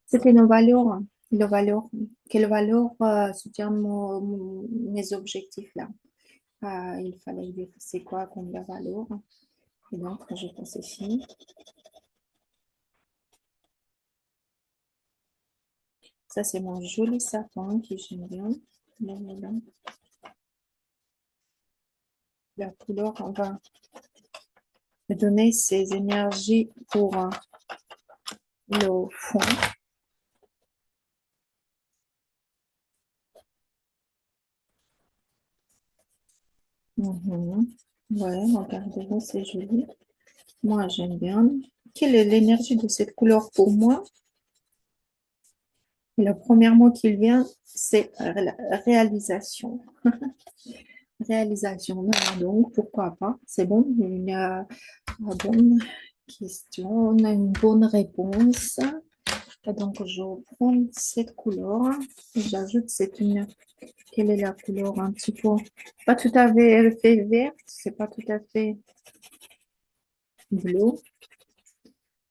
C'était nos valeurs, hein. Les valeurs. Quelles valeurs soutiennent mes objectifs là? Il fallait dire c'est quoi comme la valeur. Et donc, je pense ici. Ça, c'est mon joli sapin que j'aime bien. Voilà. La couleur, on va donner ses énergies pour le fond. Mhm. Ouais, regardez-vous, c'est joli. Moi, j'aime bien. Quelle est l'énergie de cette couleur pour moi? Le premier mot qui vient, c'est réalisation. Réalisation. Donc, pourquoi pas? C'est bon, une bonne question, on a une bonne réponse. Et donc, je prends cette couleur. J'ajoute cette une. Quelle est la couleur un petit peu? Pas tout à fait verte, c'est pas tout à fait bleu.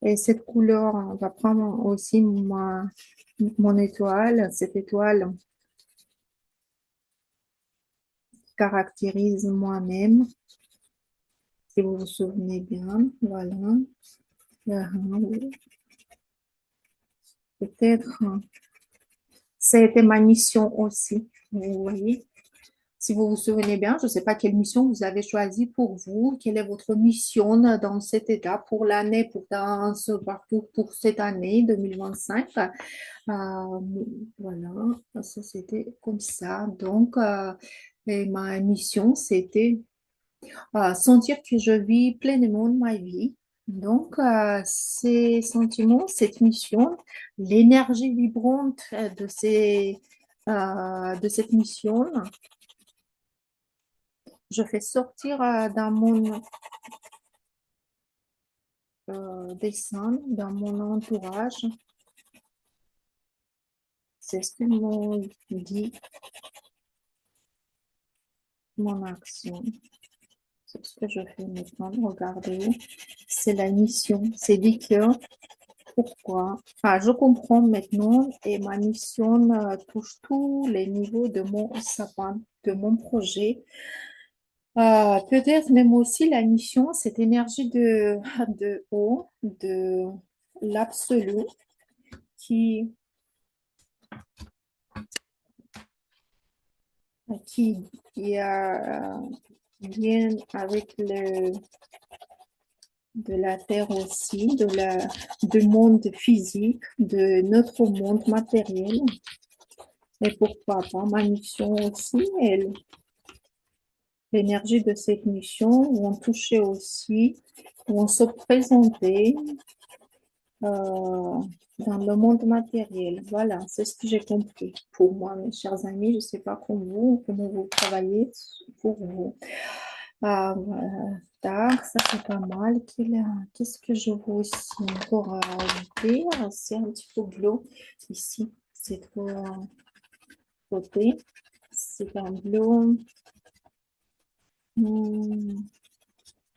Et cette couleur, on va prendre aussi mon étoile. Cette étoile caractérise moi-même, si vous vous souvenez bien. Voilà. Peut-être, c'était ma mission aussi. Vous voyez, si vous vous souvenez bien, je ne sais pas quelle mission vous avez choisie pour vous, quelle est votre mission dans cet état pour l'année, pour dans ce parcours pour cette année 2025. Voilà, ça c'était comme ça. Donc, et ma mission, c'était sentir que je vis pleinement ma vie. Donc, ces sentiments, cette mission, l'énergie vibrante de cette mission, je fais sortir dans mon dessin, dans mon entourage. C'est ce que m'ont dit mon action. C'est ce que je fais maintenant. Regardez, c'est la mission. C'est dit que pourquoi? Je comprends maintenant et ma mission touche tous les niveaux de mon sapin, de mon projet. Peut-être même aussi la mission, cette énergie de haut, de l'absolu qui, qui, qui vient avec de la terre aussi, du monde physique, de notre monde matériel. Et pourquoi pas ma mission aussi, l'énergie de cette mission vont toucher aussi, vont se présenter dans le monde matériel. Voilà, c'est ce que j'ai compris pour moi, mes chers amis. Je ne sais pas comment vous travaillez pour vous. Voilà. Tac, ça c'est pas mal. Qu'est-ce que je veux aussi encore ajouter? C'est un petit peu bleu ici. C'est trop côté. C'est un bleu.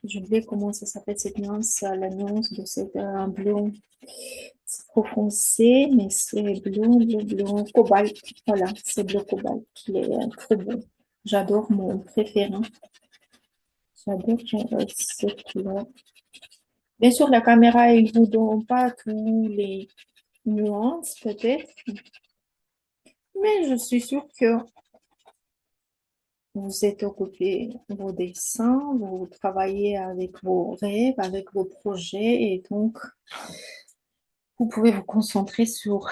Je oublié comment ça s'appelle cette nuance, la nuance de cette bleu. C'est trop foncé, mais c'est bleu, cobalt. Voilà, c'est bleu cobalt qui est très beau. J'adore mon préféré. J'adore cette couleur. Bien sûr, la caméra, elle ne vous donne pas tous les nuances, peut-être, mais je suis sûre que vous êtes occupé de vos dessins, vous travaillez avec vos rêves, avec vos projets, et donc vous pouvez vous concentrer sur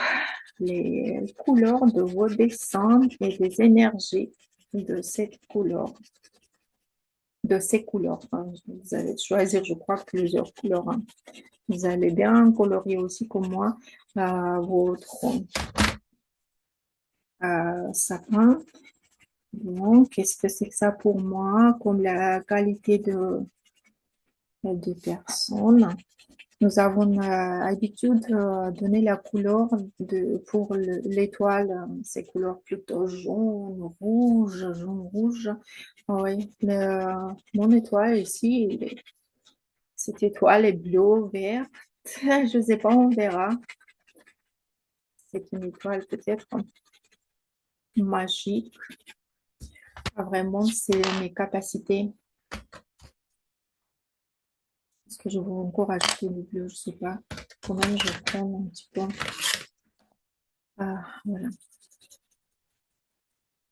les couleurs de vos dessins et les énergies de cette couleur, de ces couleurs. Enfin, vous allez choisir, je crois, plusieurs couleurs, hein. Vous allez bien colorier aussi comme moi votre sapin. Donc, qu'est-ce que c'est que ça pour moi? Comme la qualité de personne. Nous avons l'habitude de donner la couleur pour l'étoile, ces couleurs plutôt jaune, rouge. Oui, mon étoile ici, cette étoile est bleue, verte. Je ne sais pas, on verra. C'est une étoile peut-être magique. Vraiment, c'est mes capacités. Est-ce que je vais encore ajouter du bleu? Je ne sais pas. Quand même, je prends un petit peu. Voilà.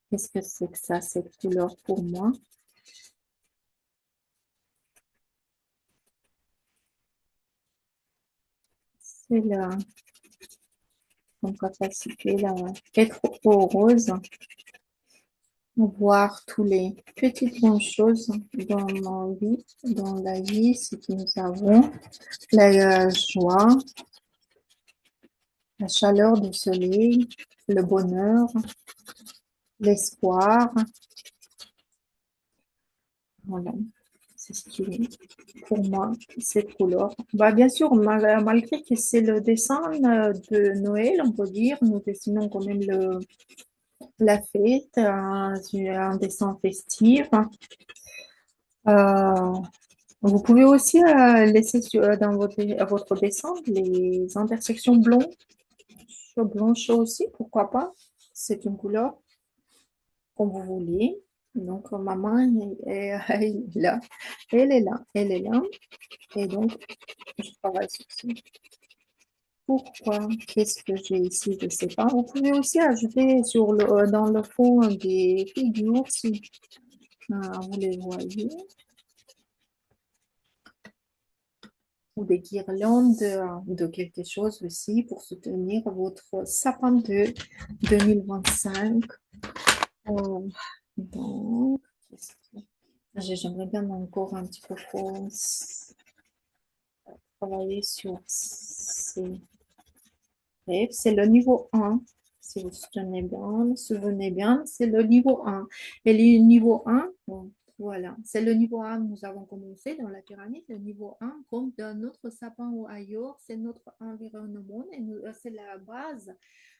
Qu'est-ce que c'est que ça, cette couleur pour moi? C'est mon capacité être heureuse, voir tous les petites bonnes choses dans ma vie, dans la vie, ce que nous avons, la joie, la chaleur du soleil, le bonheur, l'espoir. Voilà. C'est stylé. Pour moi, cette couleur. Bah, bien sûr, malgré que c'est le dessin de Noël, on peut dire, nous dessinons quand même la fête, un dessin festif. Euh, Vous pouvez aussi laisser dans votre dessin les intersections blanches aussi, pourquoi pas. C'est une couleur comme vous voulez. Donc, ma main, elle est là. Elle est là. Elle est là. Et donc, je travaille sur ça. Pourquoi? Qu'est-ce que j'ai ici? Je ne sais pas. Vous pouvez aussi ajouter dans le fond des figures si vous les voyez, ou des guirlandes de quelque chose aussi pour soutenir votre sapin de 2025. Euh, donc, qu'est-ce que- j'aimerais bien encore un petit peu travailler sur ces rêves. C'est le niveau 1. Si vous souvenez bien, c'est le niveau 1. Et le niveau 1, bon, voilà, c'est le niveau 1. Nous avons commencé dans la pyramide. Le niveau 1, comme dans notre sapin ou ailleurs, c'est notre environnement et c'est la base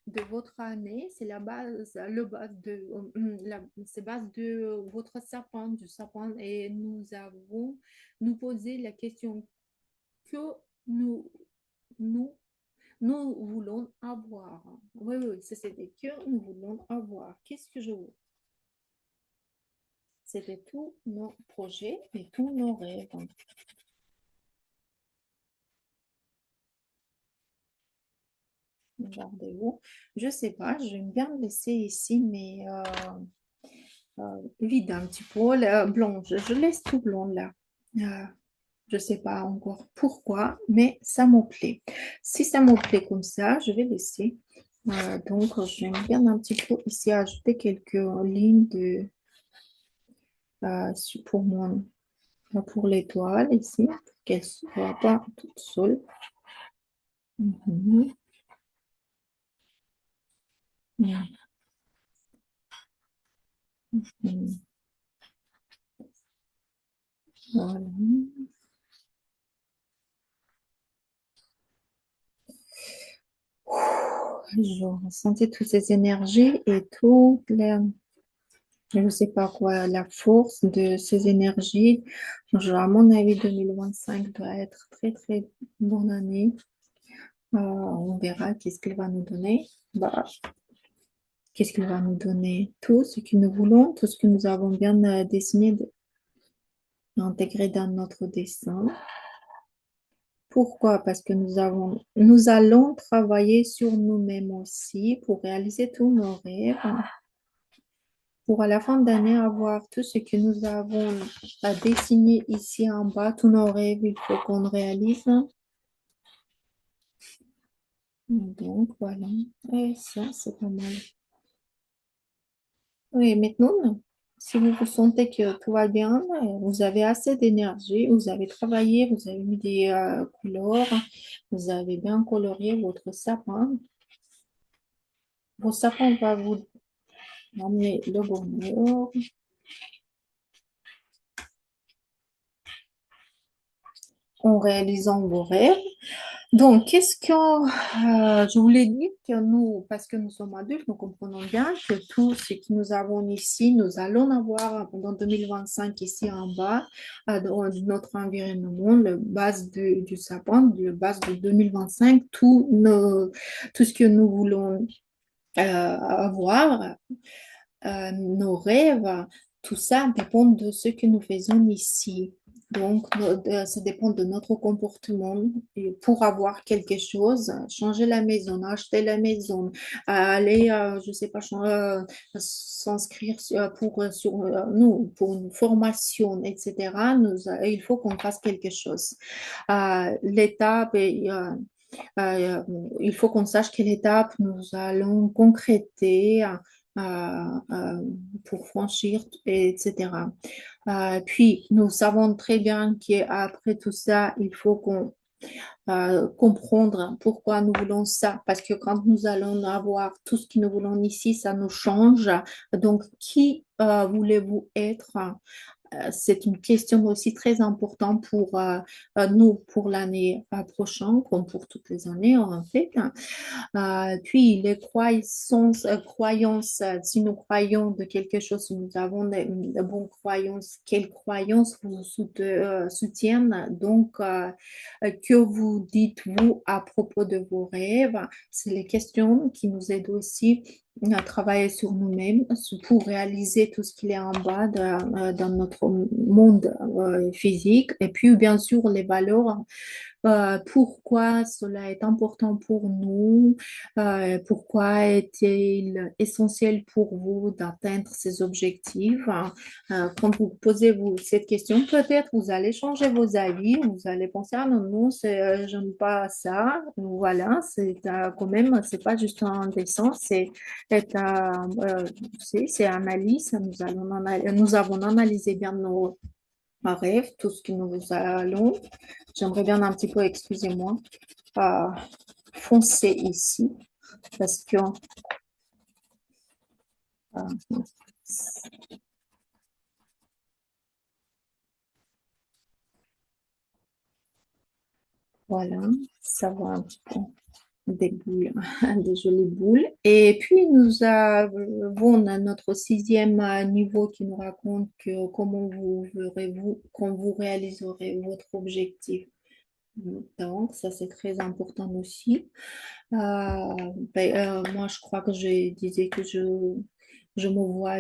de votre année, c'est la base, le base de, c'est base de votre sapin, du sapin. Et nous avons nous posé la question que nous, nous nous voulons avoir. Oui, oui, c'était que nous voulons avoir. Qu'est-ce que je veux? C'était tous nos projets et tous nos rêves. Regardez-vous. Je sais pas, j'aime bien laisser ici, mais vide un petit peu, là, blanc. Je laisse tout blanc là. Euh, je sais pas encore pourquoi, mais ça me plaît. Si ça me plaît comme ça, je vais laisser. Donc, j'aime bien un petit peu ici ajouter quelques lignes pour pour l'étoile ici, pour qu'elle ne soit pas toute seule. Mhm. Mhm. Voilà. Je ressentais toutes ces énergies et je ne sais pas quoi, la force de ces énergies. Genre, à mon avis, 2025 doit être très, très bonne année. On verra qu'est-ce qu'elle va nous donner. Bah, qu'est-ce qu'elle va nous donner? Tout ce que nous voulons, tout ce que nous avons bien dessiné, intégré dans notre dessin. Pourquoi? Parce que nous allons travailler sur nous-mêmes aussi pour réaliser tous nos rêves, pour à la fin d'année avoir tout ce que nous avons à dessiner ici en bas, tous nos rêves, il faut qu'on réalise. Donc voilà, et ça c'est pas mal. Oui, maintenant, si vous vous sentez que tout va bien, vous avez assez d'énergie, vous avez travaillé, vous avez mis des couleurs, vous avez bien colorié votre sapin. Votre sapin va vous amener le bonheur en réalisant vos rêves. Donc, qu'est-ce que je voulais dire que nous, parce que nous sommes adultes, nous comprenons bien que tout ce que nous avons ici, nous allons avoir pendant 2025 ici en bas, dans notre environnement, le base du sapin, le base de 2025, tout ce que nous voulons avoir, nos rêves, tout ça dépend de ce que nous faisons ici. Donc, ça dépend de notre comportement. Et pour avoir quelque chose, changer la maison, acheter la maison, aller, je sais pas, s'inscrire nous, pour une formation, etc., il faut qu'on fasse quelque chose. L'étape euh, il faut qu'on sache quelle étape nous allons concréter euh, pour franchir, etc. Puis, nous savons très bien qu'après tout ça, il faut qu'on comprendre pourquoi nous voulons ça. Parce que quand nous allons avoir tout ce que nous voulons ici, ça nous change. Donc, qui voulez-vous être c'est une question aussi très importante pour nous, pour l'année prochaine, comme pour toutes les années en fait. Puis les croyances, si nous croyons de quelque chose, si nous avons de bonnes croyances, quelles croyances vous soutiennent? Donc, que vous dites-vous à propos de vos rêves? C'est les questions qui nous aident aussi à travailler sur nous-mêmes pour réaliser tout ce qu'il est en bas dans notre monde physique. Et puis, bien sûr, les valeurs, pourquoi cela est important pour nous, pourquoi est-il essentiel pour vous d'atteindre ces objectifs. Quand vous posez-vous cette question, peut-être vous allez changer vos avis, vous allez penser, ah non, non, j'aime pas ça. Voilà, quand même, c'est pas juste un dessin, c'est analyse. Nous avons analysé bien nos rêves, tout ce que nous allons. J'aimerais bien un petit peu, excusez-moi, euh, foncer ici parce que euh, voilà, ça va un petit peu des boules, des jolies boules. Et puis nous avons notre sixième niveau qui nous raconte que comment vous verrez-vous quand vous réaliserez votre objectif. Donc, ça, c'est très important aussi. Moi, je crois que je disais que je me vois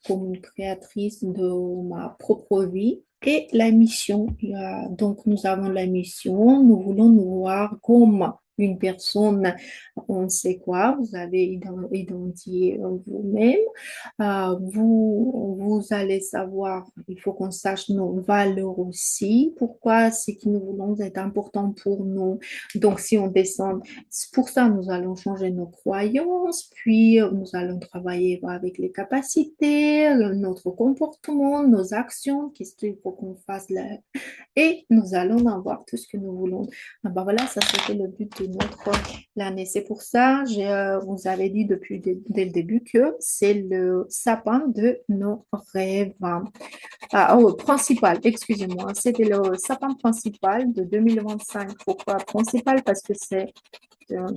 comme une créatrice de ma propre vie et la mission. Donc, nous avons la mission, nous voulons nous voir comme une personne, on sait quoi, vous avez identifié vous-même. Vous allez savoir, il faut qu'on sache nos valeurs aussi, pourquoi ce que nous voulons est important pour nous. Donc, si on descend, c'est pour ça, nous allons changer nos croyances, puis nous allons travailler avec les capacités, notre comportement, nos actions, qu'est-ce qu'il faut qu'on fasse là. Et nous allons avoir tout ce que nous voulons. Ah ben voilà, ça c'était le but de notre l'année. C'est pour ça, vous avez dit dès le début que c'est le sapin de nos rêves. Ah, oh, principal, excusez-moi. C'était le sapin principal de 2025. Pourquoi principal? Parce que euh,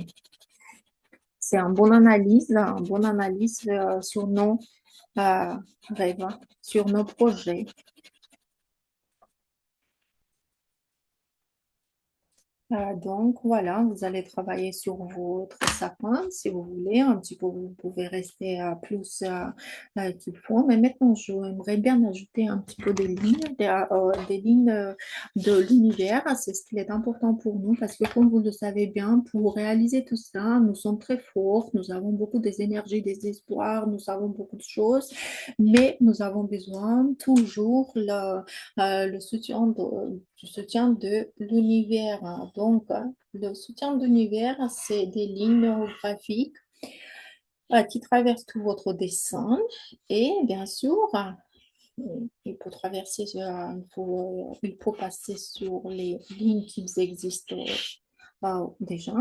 c'est un bon analyse sur nos euh, rêves, hein, sur nos projets. Donc voilà, vous allez travailler sur votre sapin si vous voulez. Un petit peu, vous pouvez rester plus qu'il faut. Mais maintenant, j'aimerais bien ajouter un petit peu des lignes de l'univers. C'est ce qui est important pour nous parce que comme vous le savez bien, pour réaliser tout ça, nous sommes très forts. Nous avons beaucoup des énergies, des espoirs. Nous avons beaucoup de choses. Mais nous avons besoin toujours le soutien du soutien de l'univers. Donc, le soutien de l'univers, c'est des lignes graphiques qui traversent tout votre dessin. Et bien sûr, il faut traverser, il faut passer sur les lignes qui existent déjà.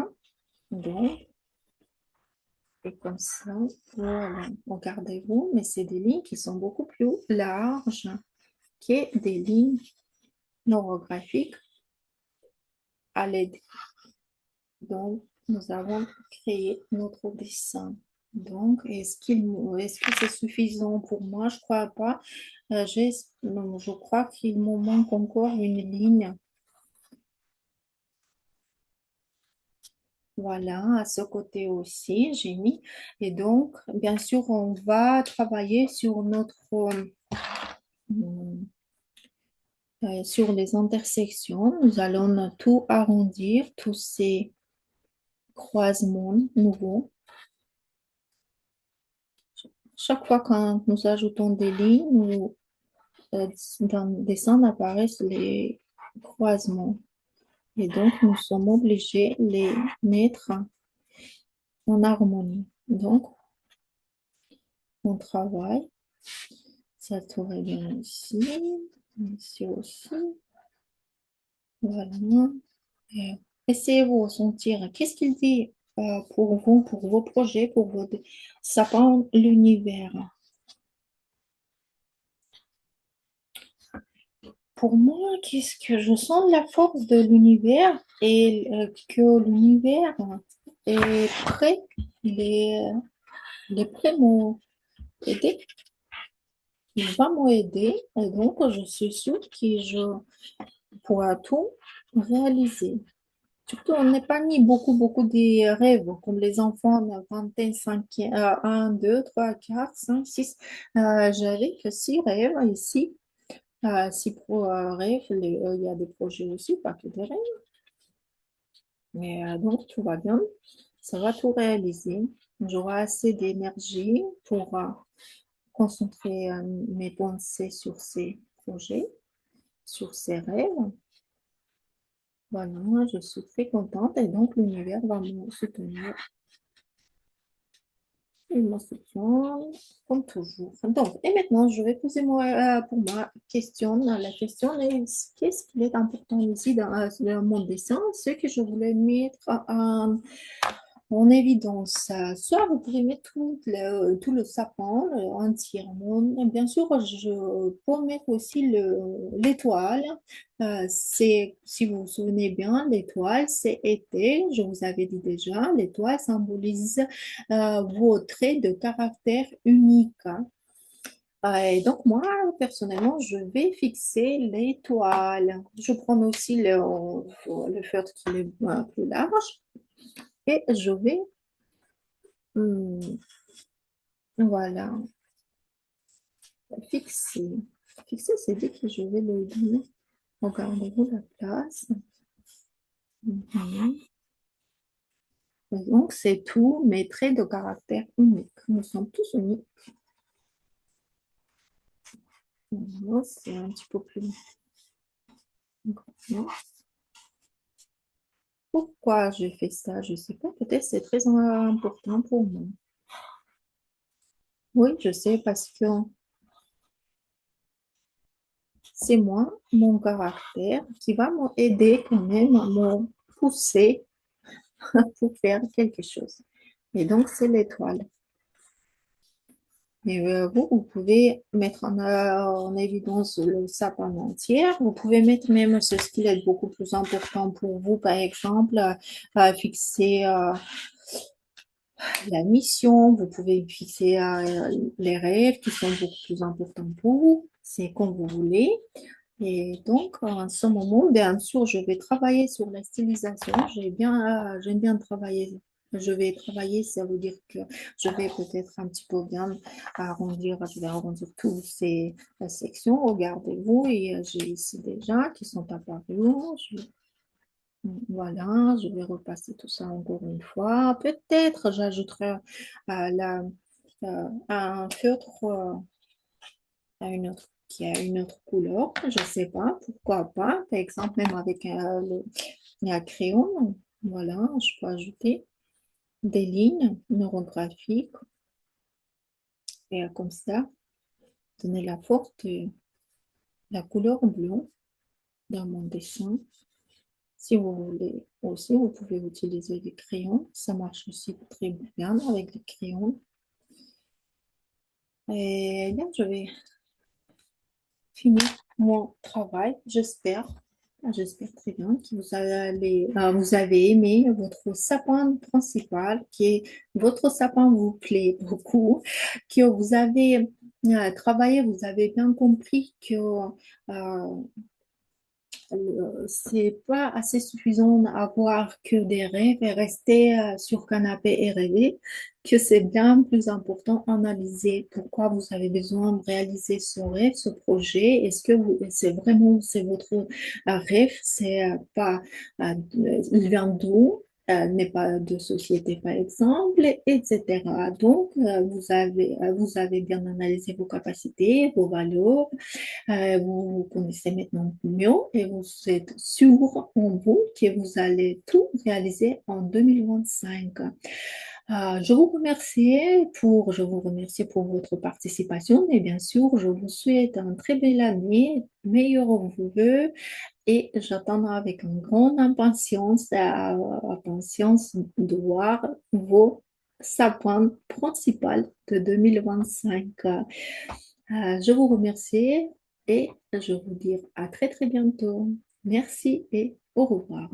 Donc, et comme ça, voilà, regardez-vous, mais c'est des lignes qui sont beaucoup plus larges que des lignes neurographiques à l'aide. Donc, nous avons créé notre dessin. Donc, est-ce que c'est suffisant pour moi? Je crois pas. Non, je crois qu'il me manque encore une ligne. Voilà, à ce côté aussi, j'ai mis. Et donc, bien sûr, on va travailler sur sur les intersections. Nous allons tout arrondir, tous ces croisements nouveaux. Chaque fois que nous ajoutons des lignes, dans le dessin apparaissent les croisements. Et donc, nous sommes obligés de les mettre en harmonie. Donc, on travaille. Ça tourne bien ici. Ici aussi. Voilà. Et essayez-vous de ressentir. Qu'est-ce qu'il dit pour vous, pour vos projets, pour vos... Ça prend l'univers. Pour moi, qu'est-ce que je sens la force de l'univers et que l'univers est prêt, il est, il est prêt à m'aider, il va m'aider et donc je suis sûre que je pourrai tout réaliser. Surtout, on n'est pas mis beaucoup de rêves, comme les enfants de 25, 1, 2, 3, 4, 5, 6. J'avais que 6 rêves ici. 6 rêves, il y a des projets aussi, pas que des rêves. Mais donc, tout va bien. Ça va tout réaliser. J'aurai assez d'énergie pour concentrer mes pensées sur ces projets, sur ces rêves. Voilà, je suis très contente et donc l'univers va me soutenir. Une menstruation, comme toujours. Donc, et maintenant, je vais poser pour ma question. La question est, qu'est-ce qui est important ici dans mon dessin? Ce que je voulais mettre en évidence. Soit vous pouvez mettre tout le sapin entièrement. Bien sûr, je peux mettre aussi l'étoile. Si vous vous souvenez bien, l'étoile, c'est été. Je vous avais dit déjà, l'étoile symbolise vos traits de caractère uniques. Et donc, moi, personnellement, je vais fixer l'étoile. Je prends aussi le feutre qui est plus large et je vais voilà, fixer. Fixer, c'est dit que je vais le dire. Regardez-vous la place. Mhm. Et donc, c'est tout mes traits de caractère uniques. Nous sommes tous uniques. Voilà, c'est un petit peu plus grand. Pourquoi j'ai fait ça? Je ne sais pas. Peut-être c'est très important pour moi. Oui, je sais parce que c'est moi, mon caractère, qui va m'aider quand même à me pousser pour faire quelque chose. Et donc, c'est l'étoile. Et vous pouvez mettre en évidence le sapin entier. Vous pouvez mettre même ce qui est beaucoup plus important pour vous, par exemple, fixer la mission. Vous pouvez fixer les rêves qui sont beaucoup plus importants pour vous. C'est comme vous voulez. Et donc, en ce moment, bien sûr, je vais travailler sur la stylisation. J'aime bien travailler. Je vais travailler, ça veut dire que je vais peut-être un petit peu bien arrondir, je vais arrondir toutes ces sections. Regardez-vous, et j'ai ici déjà qui sont apparus. Voilà, je vais repasser tout ça encore une fois. Peut-être j'ajouterai un feutre à une autre, qui a une autre couleur. Je ne sais pas, pourquoi pas. Par exemple, même avec un crayon, voilà, je peux ajouter des lignes neurographiques et comme ça, donner la force de la couleur bleue dans mon dessin. Si vous voulez aussi, vous pouvez utiliser des crayons. Ça marche aussi très bien avec les crayons. Et bien, je vais finir mon travail, j'espère. J'espère très bien que vous avez aimé votre sapin principal, que votre sapin vous plaît beaucoup, que vous avez travaillé, vous avez bien compris que c'est pas assez suffisant d'avoir que des rêves et rester sur canapé et rêver, que c'est bien plus important d'analyser pourquoi vous avez besoin de réaliser ce rêve, ce projet. Est-ce que c'est vraiment c'est votre rêve, c'est pas il vient d'où? N'est pas de société par exemple, etc. Donc, vous avez bien analysé vos capacités, vos valeurs, vous connaissez maintenant mieux et vous êtes sûr en vous que vous allez tout réaliser en 2025. Je vous remercie pour votre participation et bien sûr, je vous souhaite un très bel année, meilleurs vœux et j'attends avec une grande impatience de voir vos sapins principaux de 2025. Je vous remercie et je vous dis à très très bientôt. Merci et au revoir.